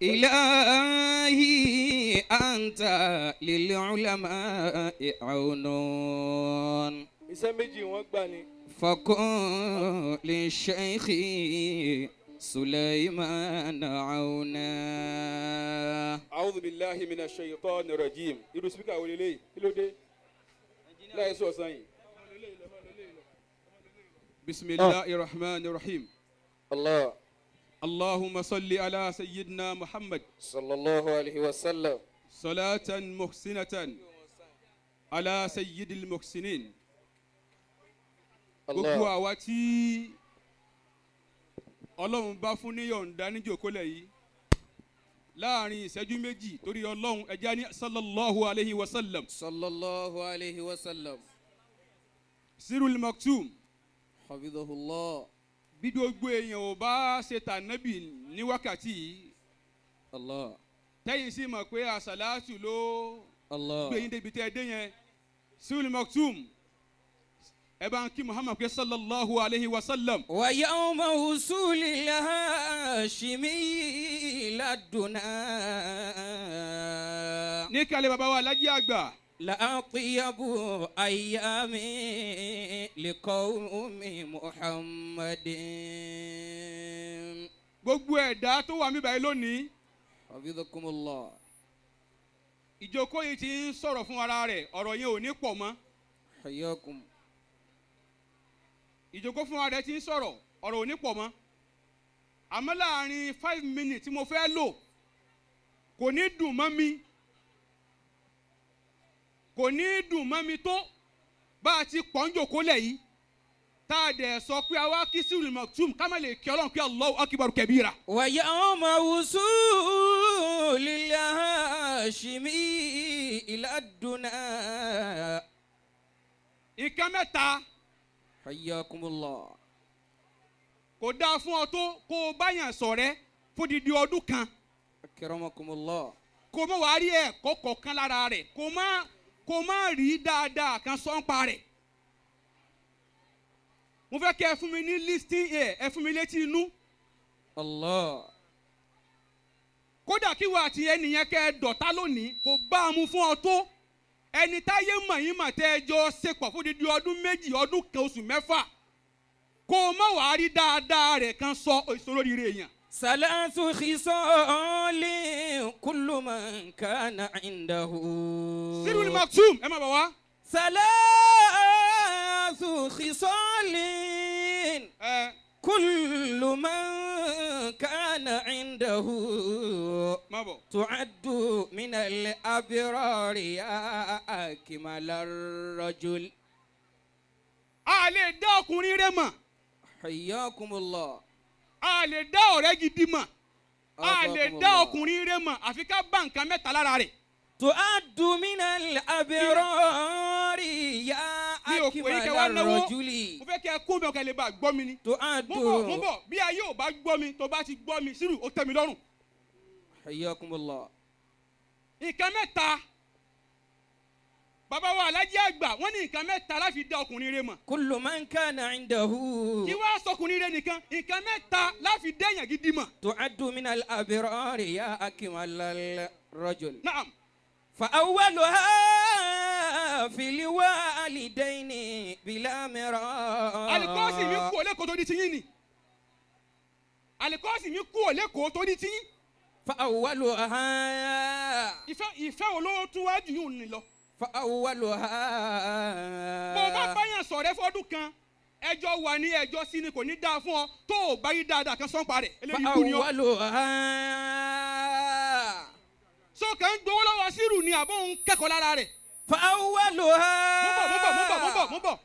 إلهي أنت للعلماء عون فكن للشيخ سليمان عونا. أعوذ بالله من الشيطان الرجيم. يرسبك أولي لا يسوى ساين. بسم الله الرحمن الرحيم. الله. اللهم صل على سيدنا محمد صلى الله عليه وسلم صلاة محسنة على سيد المحسنين. gbogbo àwa tí Ọlọ́run bá fún ní yọ̀ǹda níjókòólẹ̀ yìí láàrin ìṣẹ́jú méjì torí Ọlọ́run ẹja ní sallallahu alayhi wa sallam. sallallahu alayhi wa sallam. SIRUL MAKTUOM. hafidhahullah. bí gbogbo èèyàn ò bá ṣe tànábì ní wákàtí yìí. Allah. tẹ́yìn sì mọ̀ pé àṣàlátù ló Allah. gbé yín débi tẹ́ ẹ dé yẹn. SIRUL MAKTUOM. ẹ bá ń kí Muhammad pé sallallahu alayhi wa sallam. wa yawma usulil hashimi laduna. ní kálẹ̀ bàbá wa Alhaji àgbà. لأطيب أيامي لقوم محمد. gbogbo ẹ̀dá tó wà mí báyìí lónìí. حفظكم. ìjókòó yìí ti ń sọ̀rọ̀ fún ara rẹ̀ ọ̀rọ̀ yẹn ò ní pọ̀ mọ́. حياكم. ìjókòó fún ara rẹ̀ ti ń sọ̀rọ̀ ọ̀rọ̀ ò ní pọ̀ mọ́. àmọ́ láàrin 5 minutes tí mo fẹ́ lò kò ní dùn mọ́ mi. kò ní dùn mọ́ mi tó bá a ti pọ̀ ń jòkó lẹ̀ yìí tá a dẹ̀ sọ pé àwa kí SIRUL MAKTUOM ká má lè kí Ọlọ́run kí Allahu akbar kabira. wa yawma usulil hashimi ila duna. nǹkan mẹ́ta. hayyakumullah. kò dáa fún ọ tó kó o báyàn ṣọ̀rẹ́ fódìdí ọdún kan. akramakumullah. kó o má wàá rí ẹ̀kọ́ kọ̀ọ̀kan lára rẹ̀ kó o má rí dáadáa kan sọ́npa rẹ̀. mo fẹ́ kẹ́ ẹ fún mi ní listening ear ẹ fún mi létí inú. Allah. kódà kí wàá àti ẹnìyẹn kẹ́ ẹ dọ̀tá lónìí kò bá a mú fún ọ tó ẹni táyé mọ̀ yín mà tẹ́ ẹ jọ ṣepọ̀ fún dídí ọdún méjì ọdún kan oṣù mẹ́fà kó o má wàá rí dáadáa rẹ̀ kan sọ ìṣòro rire èèyàn. ثلاث خصال كل من كان عنده. SIRUL MAKTUOM ẹ má bà wá. ثلاث خصال كل من كان عنده تعد من الأبرار يا أكمل الرجل. a lè dá ọkùnrin rẹ̀ mọ̀. حياكم الله. a lè dá ọ̀rẹ́ gidi mọ̀. a lè dá ọkùnrin rẹ̀ mọ̀ àfi ká bá nǹkan mẹ́ta lára rẹ̀. تعد من الأبرار يا أكمل الرجل. mo fẹ́ kí ẹ kún bẹ́ẹ̀ kẹ́ lè bá gbọ́ mi ni. تعد. mo bọ̀ bí ayé ò bá gbọ́ mi tó bá ti gbọ́ mi SIRU ó tẹ́ mi lọ́rùn. حياكم الله. nǹkan mẹ́ta bàbá wa Alhaji àgbà wọ́n ní nǹkan mẹ́ta láfi dá ọkùnrin rẹ̀ mọ̀. كل من كان عنده. kí wàá sọkùnrin rẹ̀ nìkan nǹkan mẹ́ta láfi dẹ́yàn gidi mọ̀. تعد من الأبرار يا أكمل الرجل. naam. فأولها في الوالدين بلا مراء. alikọ́sì mi kú olẹ́kọ̀ọ́ tó di tiyín ni. alikọ́sì mi kú olẹ́kọ̀ọ́ tó di tiyín. فأولها. ìfẹ́ wo ló tún wájú yìí ní lọ. فأولها. bó o bá báyàn sọ̀rẹ́ fọ́dún kan ẹjọ́ wà ní ẹjọ́ sí ni kò ní dáa fún ọ tó o bá yí dáadáa kan sọ́npa rẹ̀ eléyìí kú ni ọ. فأولها. so kàn ń gbowó lọ́wọ́ SIRU ni àbó ń kẹ́kọ̀ọ́ lára rẹ̀. فأولها. mo bọ̀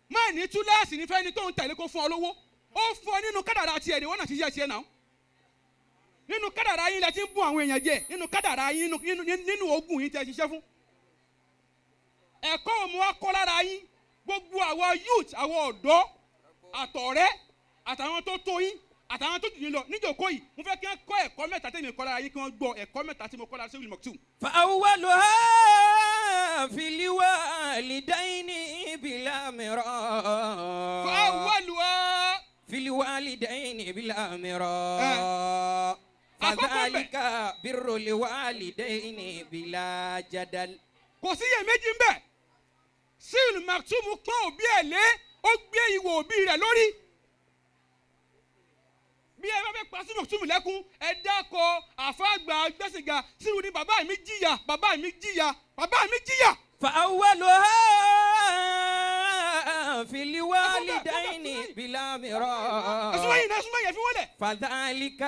máa ní túláàsì ní fẹ́ni tó ń tẹ̀lé kó fún ọ lówó ó fún ọ nínú kádàrá tiẹ̀ ni wọ́n náà ti yẹ tiẹ̀ náà nínú kádàrá yín lẹ ti ń bùn àwọn èèyàn jẹ nínú kádàrá yín nínú ogún yín tẹ ṣiṣẹ́ fún. ẹ̀kọ́ òmu wa kọ́ lára yín gbogbo àwọn youth àwọn ọ̀dọ́ àtọ̀rẹ́ àtàwọn tó tó yín àtàwọn tó jù yín lọ níjókòó yìí mo fẹ́ kí wọ́n kọ́ ẹ̀kọ́ mẹ́ta tẹ́mi kọ́ lára yín kí wọ́n gbọ́ ẹ̀kọ́ mẹ́ta tí mo kọ́ lára SIRUL MAKTUOM. فأولها في الوالدين بلا مراء. فأولها في الوالدين بلا مراء. فذلك بر الوالدين بلا جدل. kò sí iyèméjì ń bẹ̀. SIRUL Maktuom pọ́n òbí ẹ̀ lé, ó gbé ìwọ òbí rẹ̀ lórí. bí ẹ bá fẹ́ pa SIRUL Maktuom lẹ́kún ẹ dákọ̀ àfáàgbà gbẹ̀sìgà SIRU ní bàbá mi jìyà bàbá mi jìyà bàbá mi jìyà. فأولها في الوالدين بلا مراء. ẹ̀sùnmọ́ yẹn fi wọlé. فذلك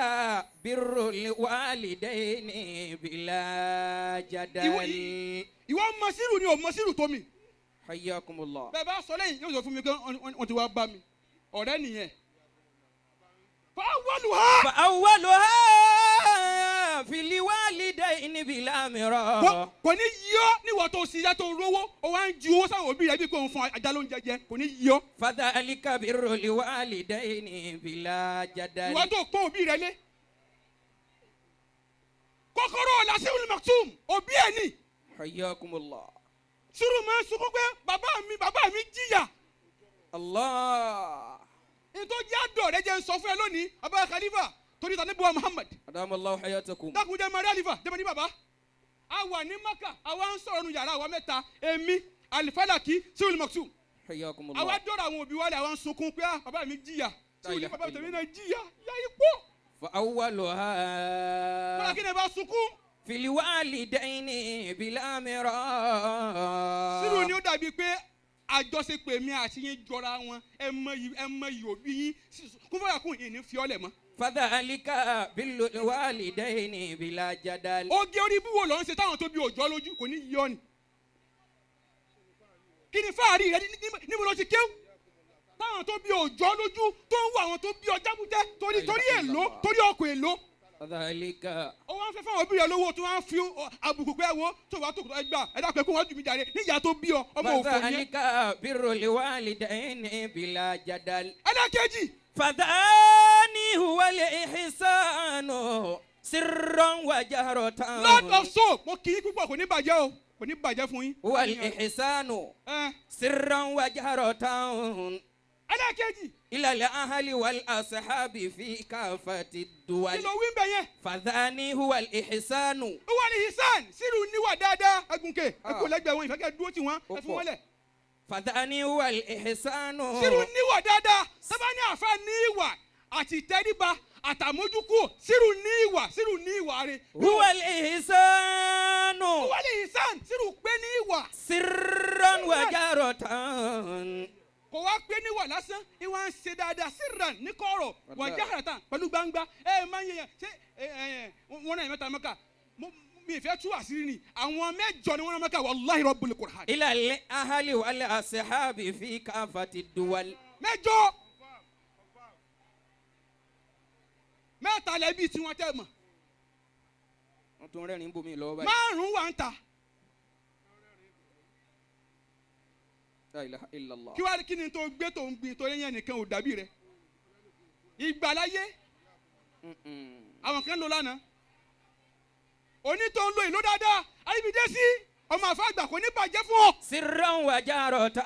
بر الوالدين بلا جدل. ìwọ mọ SIRU ni ò mọ SIRU tó mi. حياكم الله. bẹ́ẹ̀ bá sọ lẹ́yìn yóò sọ fún mi pé wọ́n ti wá bá mi ọ̀rẹ́ nìyẹn. فأولها في الوالدين بلا مراء. kò ní yọ níwọ̀ tó ṣiṣẹ́ tó rówó o wá ń ju owó sáwọn òbí rẹ bí kò ń fún ajá ló ń jẹjẹ kò ní yọ. فذلك بر الوالدين بلا جدل. ìwọ tó pọ́n òbí rẹ lé. kọ́kọ́rọ́ ọ̀la SIRUL Maktuom òbí ẹ̀ ni. حياكم الله. SIRU máa ń sunkún pé bàbá mi jìyà. الله. nítorí àdó rẹ jẹ́ ń sọ fún ẹ lónìí abba Khalifa torí ta níbo Muhammad. أدام الله حياتكم. dákun jẹ́ mari Khalifa jẹ́ mari bàbá. a wà ní Maka àwa ń sọ̀rọ̀ nu yàrá àwa mẹ́ta èmi Alifalaki SIRUL Maktuom. حياكم àwa الله. dọ́rọ̀ àwọn òbí wa lẹ̀ àwa ń sunkún pé bàbá mi jìyà. SIRU ní ilaha bàbá mi illallah. náà jìyà yá ipò. فأولها kọ́lá kí ni bá sunkún. في الوالدين بلا مراء. SIRU ni ó dàbí pé àjọṣepọ̀ mi àti yín jọra wọn ẹ mọ iyì òbí yín Kunfayakun yìí ní fiọ́lẹ̀ mọ́. فذلك بالوالدين بلا جدل. oge orí búwo ló ń ṣe táwọn tó bí òjò lójú kò ní yọ ni. kí ni fáàrí rẹ níbo ló ti kéwù táwọn tó bí òjò lójú tó ń wọ àwọn tó bí ọjà bútẹ torí èlò torí ọkọ̀ èlò. فذلك ó wá ń fẹ́ fáwọn òbí rẹ lówó tó wá ń fi àbùkù pé wo tó wá tó ẹgbà ẹ̀dá pẹ̀kú wọn jù mí jàre níyà tó bí ọ ọmọ òfò yẹn. فذلك بر الوالدين بلا جدل. ẹlẹ́kẹ̀jì. فذاني هو الإحسان سرا وجهرة. Lord of soul mo kì í púpọ̀ kò ní bàjẹ́ o kò ní bàjẹ́ fún yín. هو الإحسان سرا وجهرة ẹlẹ́kẹ̀jì. إلى الأهل والأصحاب في كافة kí الدول. ló wí ń bẹ yẹn. فذاني هو الإحسان. wọ́n ní hisan SIRU níwà dáadáa agunke ẹkú lẹ́gbẹ̀ẹ́ wọn ìfẹ́ kẹ́ dúró tì wọ́n ẹ fún wọn lẹ̀. فذاني هو الإحسان. SIRU níwà dáadáa sábà ní àfa ní ìwà àti ìtẹríba àtàmójúkú SIRU ní ìwà rẹ̀. هو الإحسان wọ́n ní hisan SIRU pé ní ìwà. سرا وجهرة. kò wá pé níwà lásán ìwà ń ṣe dáadáa sirran ní kọ̀rọ̀ wà jahratan pẹ̀lú gbangba ẹ máa ń yẹ ṣé wọn náà mẹ́ta mẹ́ka mi ìfẹ́ tú àṣírí ni àwọn mẹ́jọ ni wọ́n náà mẹ́ka wallahi rabbul Qur'an. إلى الأهل والأصحاب في كافة الدول. mẹ́jọ mẹ́ta lẹ́bí tí wọ́n tẹ̀ mọ̀ wọ́n tún rẹ́rìn-ín bomi lọ́wọ́ báyìí. márùn-ún wà ń ta. La ilaha illallah. kí wàá kí ni tó gbé tó ń gbin tó yẹn nìkan ò dàbí rẹ ìgbàláyé àwọn kan lò lánàá òní tó ń lo ìlú dáadáa ayíbídé sí ọmọ àfàgbà kò ní bàjẹ́ fún ọ. سرا وجهرة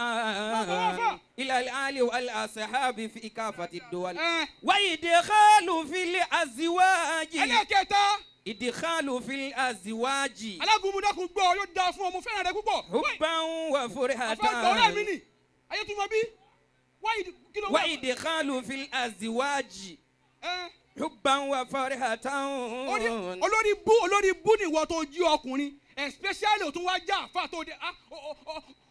إلى الأهل والأصحاب في كافة الدول. وإدخال في الأزواج. ẹlẹ́kẹta. إدخال في الأزواج. alágúnmúdákun gbọ́ yóò dáa fún ọ mo fẹ́ràn rẹ púpọ̀. حبا وفرحة. àfàgbà ọ̀rẹ́ mi ni ayé tún mọ bí. وإدخال في الأزواج. حبا وفرحة. olórí bú ni ìwọ tó jí ọkùnrin especially o tún wá já àfa tó de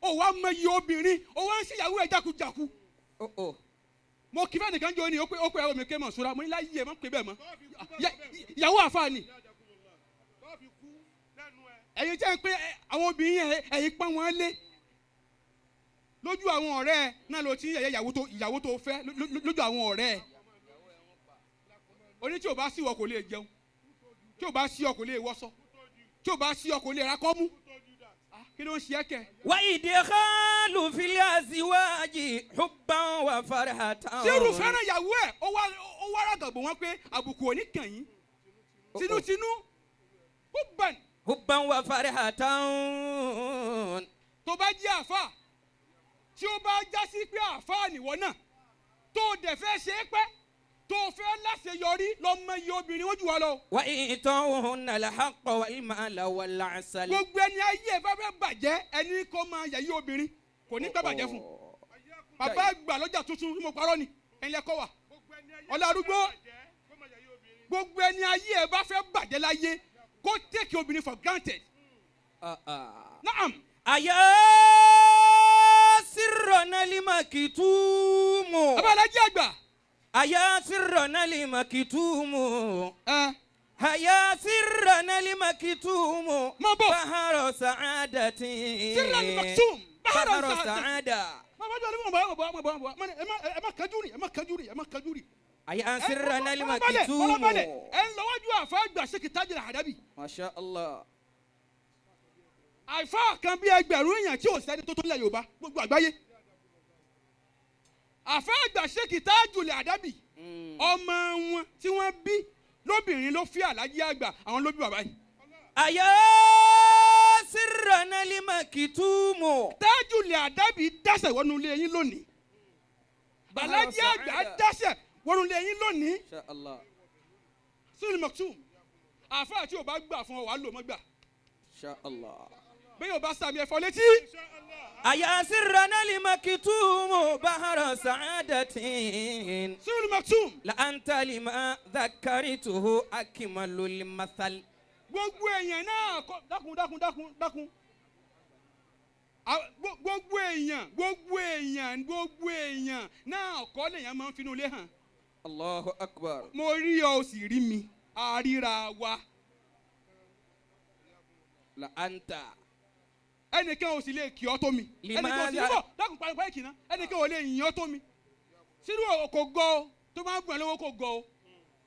o wá mọ iye obìnrin o wá ń ṣèyàwó ẹ jákujàku. mo kí fẹ́ẹ́ nìkan jọ ni ó pé ẹ̀rọ mi ké mọ̀ sóra mo ní láyé ẹ̀ má pé bẹ́ẹ̀ mọ́ ìyàwó àfa ni. ẹ̀yin jẹ́ pé àwọn obìnrin yẹn ẹ̀yin pọ́n wọn lé lójú àwọn ọ̀rẹ́ ẹ̀ náà ló ti ń yẹ̀yẹ́ ìyàwó tó fẹ́ lójú àwọn ọ̀rẹ́ ẹ̀. oní tí o bá sí ọ kò lè jẹun tí o bá sí ọ kò lè wọṣọ tí o bá sí ọ kò lè ra kọ́mú kí ló ń ṣe é kẹ. وإدخال في الأزواج حبا وفرحة. SIRU fẹ́ràn ìyàwó ẹ̀ ó wá rágàbò wọn pé àbùkù ò ní kàn yín tinútinú حبا وفرحة. tó bá jẹ́ àfà tí ó bá já sí pé àfà nìwọ náà tó dẹ̀ fẹ́ ṣe é pẹ́ tó fẹ́ láṣeyọrí lọ́mọ iye obìnrin wọ́n jù wá lọ. وإيتاؤهن الحق والمال والعسل. gbogbo ẹni ayé ẹ bá fẹ́ bàjẹ́ ẹni kó máa yẹ iye obìnrin kò ní pẹ́ bàjẹ́ fún. bàbá àgbà lọ́jà tuntun tí mo parọ́ ni ẹ̀yin lẹ́kọ́ wà. ọ̀la arúgbó gbogbo ẹni ayé ẹ bá fẹ́ bàjẹ́ láyé kó take obìnrin for granted. Naam. أيا سرنا المكتوم. Abalaji àgbà. أيا سرنا المكتوم. أيا سرنا المكتوم. بحر سعادة. سر المكتوم. بحر سعادة. أيا سرنا المكتوم. ما شاء الله. àìfà kan bí ẹgbẹ̀rún èèyàn tí ò sẹ́ni tó tó lẹ̀ Yorùbá gbogbo àgbáyé. àfà àgbà Sheikh Tajul Adabi ọmọ wọn tí wọ́n bí lóbìnrin ló fi Àlájì àgbà àwọn ló bí bàbá yìí. أيا سرنا المكتوم. Tajul Adabi dáṣẹ̀ wọnú ilé yín lónìí. Àlájì àgbà dáṣẹ̀ wọnú ilé yín lónìí. شاء الله. SIRUL MAKTOOM àfà tí ò bá gbà fún ọ wàá lò mọ́ gbà. شاء الله. bẹ́ẹ̀ ò bá sàmì ẹ̀fọ́ létí. أيا سرنا المكتوم بحر سعادة. SIRUL MAKTOOم. لأنت لما ذكرته أكمل المثل. gbogbo èèyàn náà dákun. gbogbo èèyàn náà kọ́ lèèyàn máa ń finú ilé hàn. الله أكبر. mo rí ọ ó sì rí mi àríra wa. لأنت ẹnìkan ò sì lè kí ọ tó mi. ẹnìkan ò sì bọ̀ dákun paríparí kìnnà ẹnìkan ò lè yìn ọ tó mi. SIRUL kò gọ ọ tó máa ń bùyàn lówó kò gọ ọ.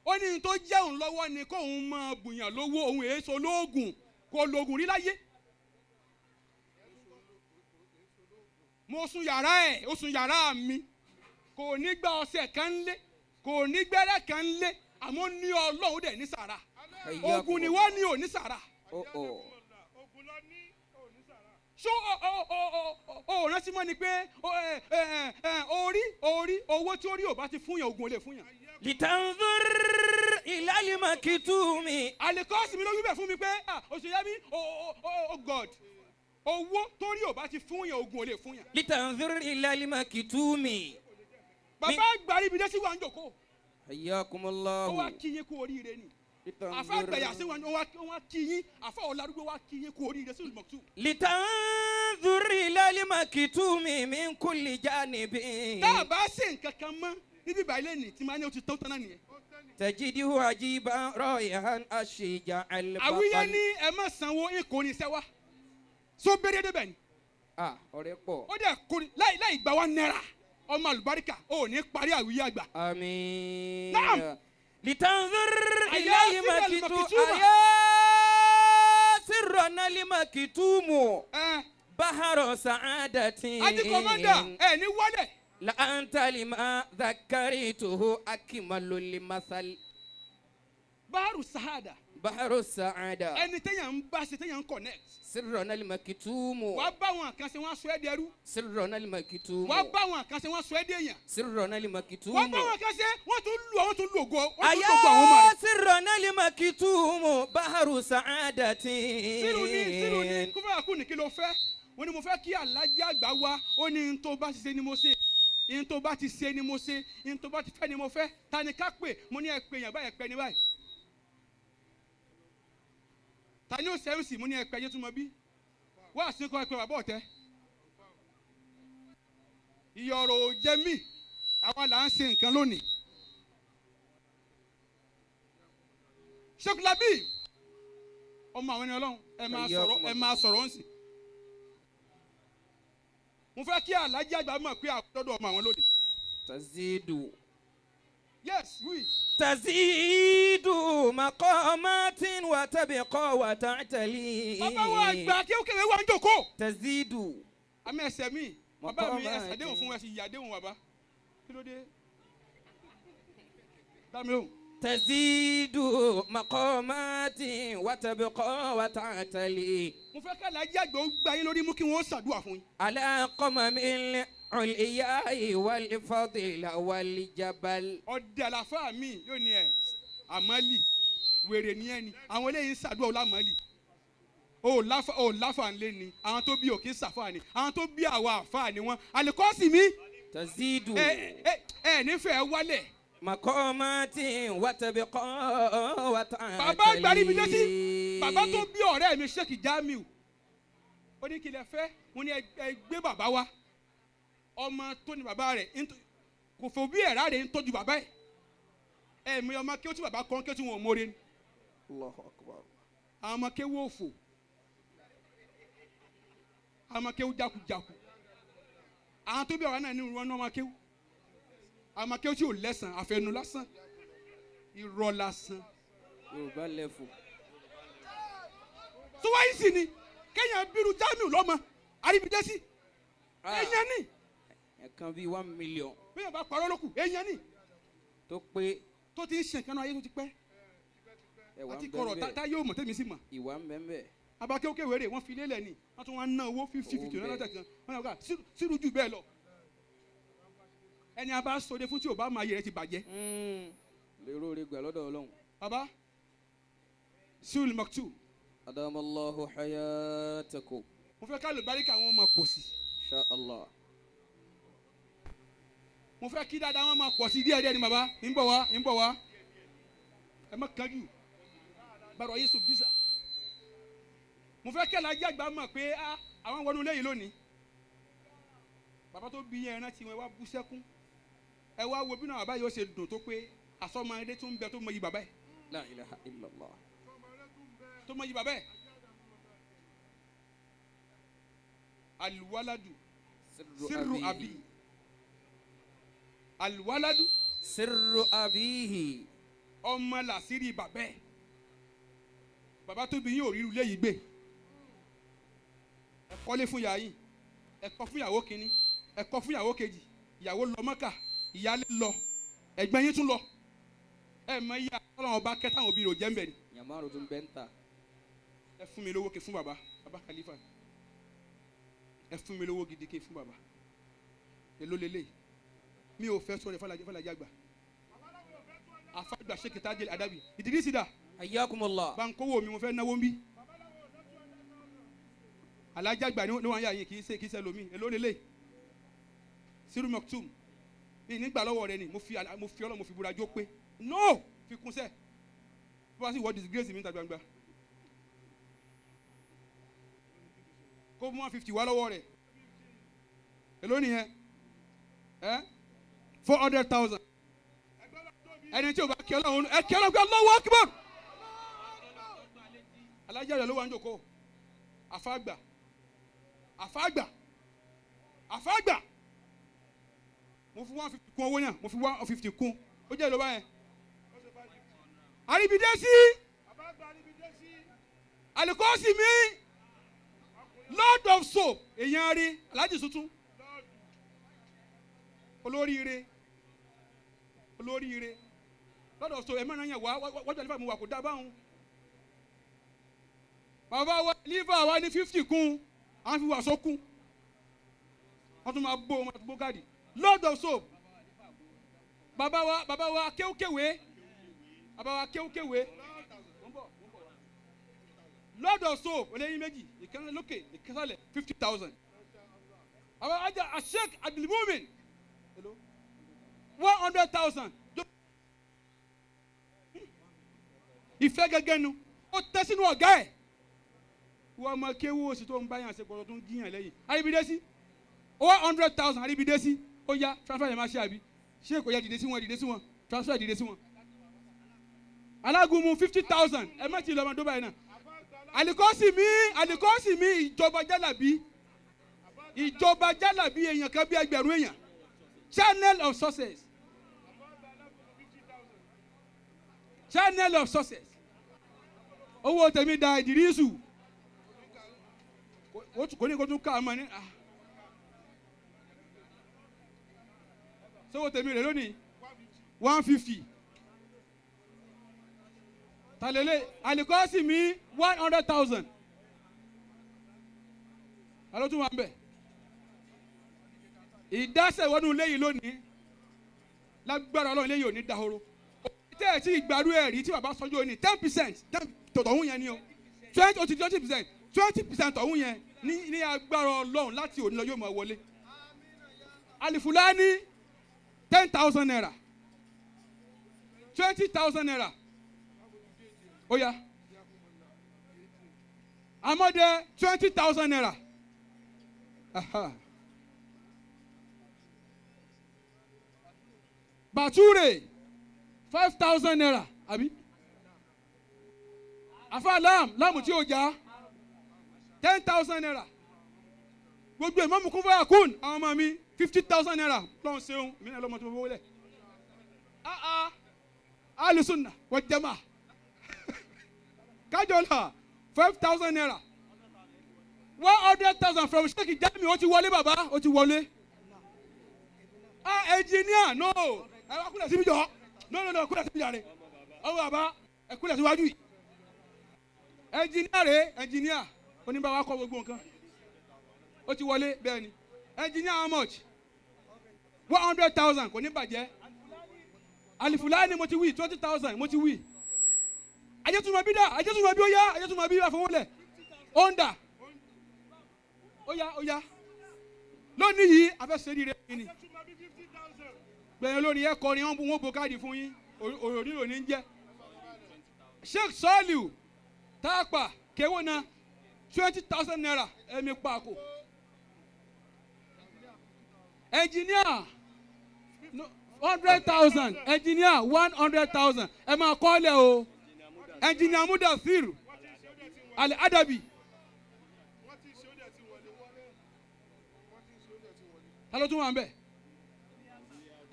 ó ní tó jẹ́ òun lọ́wọ́ ni kóun máa bùyàn lówó òun èso lóògùn kò lóògùn rí láyé. mo sun yàrá ẹ̀ ó sun yàrá mi kò ní gba ọṣẹ kan lé kò ní gbẹ́rẹ́ kan lé àmọ́ ní Ọlọ́run dẹ̀ ní sàrà ogun ni wọ́n ní ò ní sàrà. so o rántí mọ́ ni pé orí owó tí orí ò bá ti fún yàn ogun ò lè fún yàn. لتنظر إلى المكتوم. àlekọ́sì mi ló wí bẹ̀ fún mi pé Osioyemi oh God owó torí ò bá ti fún yàn ogun ò lè fún yàn. لتنظر إلى المكتوم. bàbá àgbàrí ibi dé sí wa ń jòkó. حياكم ó الله. wá kí yín kú oríire ni. àfa àgbàyà sí wa ó wá kí yín àfa ọ̀làdúgbò wá kí yín kú oríire SIRUL MAKTOOM. لتنظر إلى المكتوم من كل جانب. tá a bá ṣe nǹkan kan mọ́ níbí báyìí lẹ́nìí tí máa ní o ti tán náà nìyẹn. تجده عجيبا رائعا الشجاع البطل. àwíyé ní ẹ má sanwó ìkóni iṣẹ́ wa so béèrè débẹ̀ ni. ọ̀rẹ́ pọ̀. ó dẹ̀ kóni láì gbà wá náírà ọmọ àlùbáríkà ò ní parí àwíyé àgbà. آمين. نعم. لتنظر إلى المكتوم. أيا سرنا المكتوم بحر سعادة. àti kọ́mọ́dà ẹ̀ ní wálẹ̀. لأنت لما ذكرته أكمل المثل. báàrù sahada. بحر السعادة. ẹni téèyàn ń bá ṣe téèyàn ń connect. سرنا المكتوم. wàá bá wọn kan ṣe wọ́n aṣọ ẹ̀ dẹrú. سرنا المكتوم. wàá bá wọn kan ṣe wọ́n aṣọ ẹ̀ dẹ̀yàn. سرنا المكتوم. wàá bá wọn kan ṣe wọ́n tún lù àwọn tún lù ògo. أيا سرنا المكتوم بحر سعادة. SIRUL Kunfayakun ní kí ló fẹ́ wọ́n ní mo fẹ́ kí Àlájì àgbà wá ó ní n tó bá ti ṣe ni mo ṣe n tó bá ti ṣe ni mo ṣe n tó bá ti fẹ́ ni mo fẹ́ ta ni ká pè mo ní ẹ pè yàn báyìí ẹ pè ní báyìí. ta ni ó sẹ́wùsì mo ní ẹ pè yẹn tún mọ bí wá sí kọ́ ẹ pè bàbá ọ̀tẹ́. ìyọ̀rọ̀ ò jẹ mí àwa là ń ṣe nǹkan lónìí. Sheikh Labi ọmọ àwọn ẹni Ọlọ́run ẹ máa sọ̀rọ̀ ń sìn. mo fẹ́ kí Àlájì àgbà mọ̀ pé àkọ́dọ̀ ọmọ àwọn lónìí. تزيد. yes oui. تزيد مقامات وتبقى وتعتلي. bàbá wa àgbà kí ó kéré wá ń jòkó. تزيد. àmì ẹsẹ̀ mi bàbá mi ẹsẹ̀ àdéhùn fún wa sí ìyá àdéhùn bàbá kí ló dé. dámi lóhùn. تزيد مقامات وتبقى وتعتلي mo fẹ́ ká Alhaji àgbà ó gbá yín lórí mú kí wọ́n ṣàdúrà fún yín. على قمم العلياء والفضل والجبل. ọ̀dẹ̀ àlàfáà mi yóò ní ẹ̀ àmọ́lì wèrè ní ẹni àwọn eléyìí ń ṣàdúrà ọlámọ́lì ó láfà ńlẹ̀ ni àwọn tó bí òkè ṣàfà ni àwọn tó bí àwa àfà ni wọn àlùkọ́sì mi تزيد nífẹ̀ẹ́ wálẹ̀. مقامات وتبقى وتعتلي. bàbá àgbà níbi dé sí bàbá tó bí ọ̀rẹ́ mi Sheikh Jamiu ó ní kí lẹ fẹ́ mo ní ẹ gbé bàbá wa ọmọ tó ní bàbá rẹ̀ kò fò bí ẹ̀rá rẹ̀ ń tọ́jú bàbá ẹ̀ ẹ̀mí ọmọ kí ó tí bàbá kan kí ó tí wọn ò mórè ni. Allahu Akbar. àwọn ọmọ kéwú òfò àwọn ọmọ kéwú jákujàku àwọn tó bí ọ̀rẹ́ náà ní ìrún ọmọ kéwú àwọn ọmọ kéwú tí ò lẹ́sàn àfẹnu lásán irọ́ lásán. Yorùbá lẹ́fù. tó wáyé sí ni kéèyàn bírú Jamiu lọ́mọ àríbidẹ́sí èèyàn ní. ẹ̀kan bíi 1 million. bí yóò bá parọ́ lókù èèyàn ní. tó pé. tó ti ń ṣe nǹkan náà ayé tó ti pẹ́. ẹ̀wà ń àti bẹ́ẹ̀ kọ̀rọ̀ tá yóò mọ̀ tẹ́mi sí mọ̀. ìwà ń bẹ́ẹ̀ bẹ́ẹ̀. abakéwké wéré wọ́n fi lélẹ̀ ni wọ́n tún wá ná owó 50 lọ́nà tẹ̀kan wọ́n yà ká sírù jù bẹ́ẹ̀ lọ. ẹni a bá sọdẹ fún tí o bá máa yẹ rẹ ti bàjẹ́. lérò rẹ gbà lọ́dọ̀ Ọlọ́run. baba SIRUL MAKTOOM. adamallahu hayatakum. mo fẹ́ ká lè baríkà àwọn ọmọ pọ̀ sí. insha Allah. mo fẹ́ kí dáadáa wọn máa pọ̀ sí díẹ̀ díẹ̀ ni baba ń bọ̀ wá ẹ má kájú bàrọ̀ yéṣu bísà. mo fẹ́ kí Alhaji àgbà mọ̀ pé àwọn wọnú lẹ́yìn lónìí bàbá tó bí yẹn rántí wọn ẹ wá bú sẹ́kún ẹ wá wo bí náà bàbá yóò ṣe dùn tó pé àsọmọdé tó ń bẹ tó mọ yìí bàbá ẹ. la ilaha illallah. tó mọ yìí bàbá ẹ. alwaladu sirru abi alwaladu sirru abihi. ọmọ làṣírí bàbá ẹ. bàbá tó bí yín ò rí irú léyìí gbé ẹ kọ́lé fún yàrá yín ẹ kọ́ fún ìyàwó kínní ẹ kọ́ fún ìyàwó kejì ìyàwó lọ Mọ́kà ìyálé lọ ẹ̀gbọ́n yín tún lọ ẹ mọ iye Ọlọ́run ọba kẹta àwọn òbí rò jẹ́ ń bẹ̀ ni. yàmárò tún bẹ́ ń ta. ẹ fún mi lówó ké fún bàbá Khalifa ẹ fún mi lówó gidi ké fún bàbá èló lélẹ̀ mi ò fẹ́ sọ̀rọ̀ Fàlàjì àgbà àfàgbà Sheikh Tajil Adabi Idrisi dà. hayyakumullah. bankowó mi mo fẹ́ náwó ń bí. Alhaji àgbà ni wọ́n yà yín kì í ṣe lomi èló lélẹ̀ SIRUL MAKTOOM mi nígbà lọ́wọ́ rẹ ni mo fi Ọlọ́run mo fi búra jó pé no fi kún sẹ́ bí wọ́n sì wọ́ disgrace mi níta gbangba kó mú 150 wá lọ́wọ́ rẹ̀ èló nìyẹn 400,000 ẹni tí o bá kí Ọlọ́run ẹ kí Ọlọ́run pé Allahu Akbar. Alhaji àgbà ló wà ń jòkó àfàgbà mo fi 150 kún owó yẹn mo fi 150 kún ó jẹ́ ìlú báyẹn. àríbidẹ́sí àlùkọ́sì mi Lord of soap èèyàn rí Alhaji tuntun olóríire Lord of soap ẹ̀ mẹ́rin yẹn wájú àlífà mi wà kó dá báwọn. bàbá wa Khalifa wa ní 50 kún àwọn fi wà sókún wọ́n tún máa bó gáàdì Lord of soap bàbá wa kéwkéwé Lord of soap olóyin méjì ìkànnì lókè ìkànnì 50,000 bàbá ajá Sheikh Abdulmumin 100,000 ìfẹ́ gẹ́gẹ́ nu ó tẹ́ sínú ọ̀gá ẹ̀ wọ́n máa kéwú oṣù tó ń bá yàn ṣe gbọ́dọ̀ tó ń gíyàn lẹ́yìn àríbidẹ́sí 100,000 àríbidẹ́sí ó yá transfer yẹn máa ṣe àbí ṣé kò yẹ dìde sí wọn transfer dìde sí wọn. alágúnmu 50,000 ẹ má ti lọ ọmọdé báyìí náà. àlìkọ́sì mi ìjọba jálàbí èèyàn kan bí ẹgbẹ̀rún èèyàn channel of success owó tèmi da Ìdírísù kò ní kó tún ká àmọ́ ní sọ́wọ́ tèmi rẹ̀ lónìí 150 talele alikọ́sì mi 100,000 alo tún wà ń bẹ̀ ìdásẹ̀ wọnú léyìí lónìí lágbára ọlọ́run léyìí ò ní dahoro tẹ́ ẹ̀ tí ìgbàlú ẹ̀ rí tí bàbá sọ́jú òní 10% tọ̀hún yẹn ni o 20% tọ̀hún yẹn ní agbára ọlọ́run láti òní lọ yóò máa wọlé alifulani 10,000 naira 20,000 naira ó yá amọ̀dé 20,000 naira Bature 5,000 naira àbí afa láàmù tí ó já 10,000 naira gbogbo Ìmáàmù Kunfayakun àwọn ọmọ mi 50,000 naira lọ́n ṣeun mi náà lọ́mọ tó fowó lẹ̀ Ahlusunna wal Jamaa kájọlá 5,000 naira 100,000 from Sheikh Jami ó ti wọlé bàbá ó ti wọlé engineer no ẹ wá kúlẹ̀ síbi jọ no kúlẹ̀ síbi jàre ọwọ́ bàbá ẹ kúlẹ̀ síwájú yìí engineer rẹ̀ engineer oníbàwá kọ gbogbo nǹkan ó ti wọlé bẹ́ẹ̀ ni engineer how much 100,000 kò ní bàjẹ́ alifulani mo ti wí 20,000 mo ti wí ajẹ́tùmọ̀ bí dà ajẹ́tùmọ̀ bí ó yá ajẹ́tùmọ̀ bí àfọwọ́lẹ̀ onda ó yá lónìí yìí afẹ́sẹ̀rí rẹ̀ yìí ni gbẹ̀yìn lónìí ẹ̀ kọrin wọn bo káàdì fún yín òròrí òní ń jẹ́ Sheikh Soliu táàpà kéwòn náà 20,000 naira ẹ̀mí pààkó engineer 100,000 engineer 100,000 ẹ máa kọ́ lẹ̀ o engineer Mudathir Al-Adabi ta ló tún wà ń bẹ̀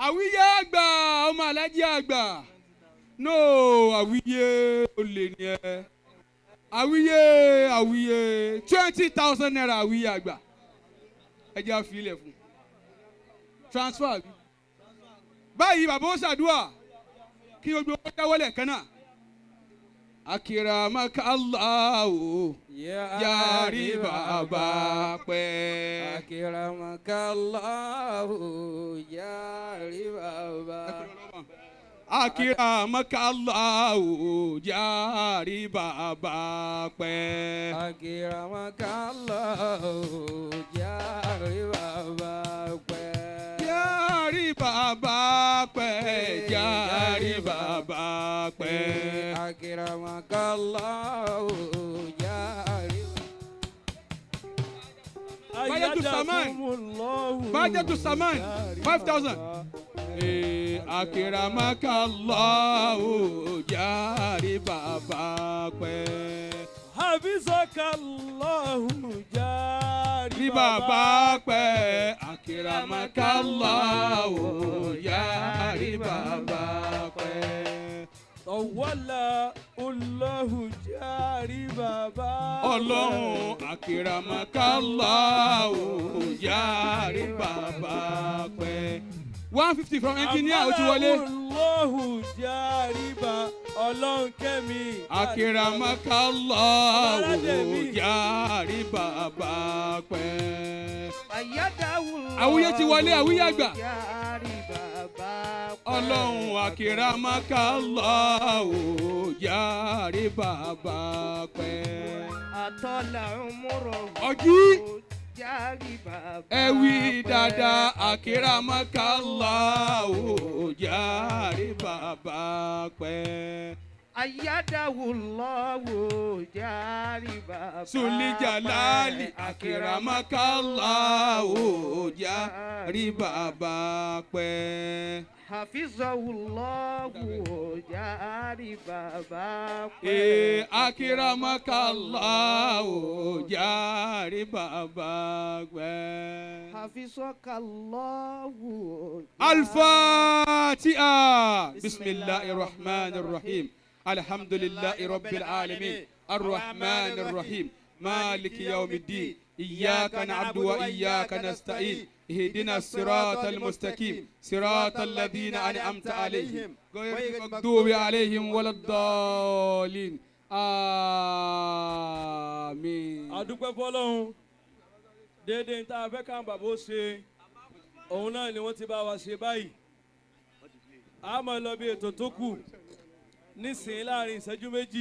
àwíyé àgbà ọmọ alájí àgbà no àwíyé olè ni ẹ àwíyé 20,000 naira àwíyé àgbà ẹ jẹ́ àfilẹ̀ fún transfer bí báyìí bàbá ó ṣàdúrà kí gbogbo owó dáwọ́lẹ̀ kan náà akiramaka Allahu yari bàbá pẹ́ akiramaka Allahu yari bàbá akiramaka Allahu yari bàbá pẹ́ akiramaka Allahu yari bàbá pẹ́ yari bàbá pẹ́ yari bàbá pẹ́ akiramaka Allahu yari Bajatu Saman 5,000 akiramaka Allahu yari bàbá pẹ́ habizaka Allahu yari bàbá pẹ́ akiramaka Allahu yari bàbá pẹ́ tawalla Allahu yari bàbá Ọlọ́run akiramaka Allahu yari bàbá pẹ́ 150 from engineer ó ti wọlé. Allahu yari bàbá Ọlọ́run kẹ́mi. akiramaka Allahu yari bàbá pẹ́. àwùyé ti wọlé àwùyé àgbà. Ọlọ́run akiramaka Allahu yari bàbá pẹ́. àtọ́là ọmọrọ̀ ọjí yari bàbá ẹ̀wí dáadáa akiramaka Allahu yari bàbá pẹ́. ayádáwò lọ́wọ́ yari bàbá Sulijalali akiramaka Allahu yari bàbá pẹ́. hafizahu lọ́wọ́ yari bàbá pẹ́. akiramaka Allahu yari bàbá pẹ́. hafizaka lọ́wọ́. Al-Fatiha. Bismillahir Rahmanir Rahim. Alhamdulillahi Rabbil Alamin. Ar-Rahmanir Rahim. Maliki yawmiddin. إياك نعبد وإياك نستعين اهدنا الصراط المستقيم صراط الذين أنعمت عليهم غير المغضوب عليهم ولا الضالين آمين. adúpẹ́ fọlọ́run déédéé tá a fẹ́ ká bàbá ó ṣe òun náà ni wọ́n ti bá wa ṣe báyìí a máa lọ bí ètò tó kù nísìnyí láàrin ìṣẹ́jú méjì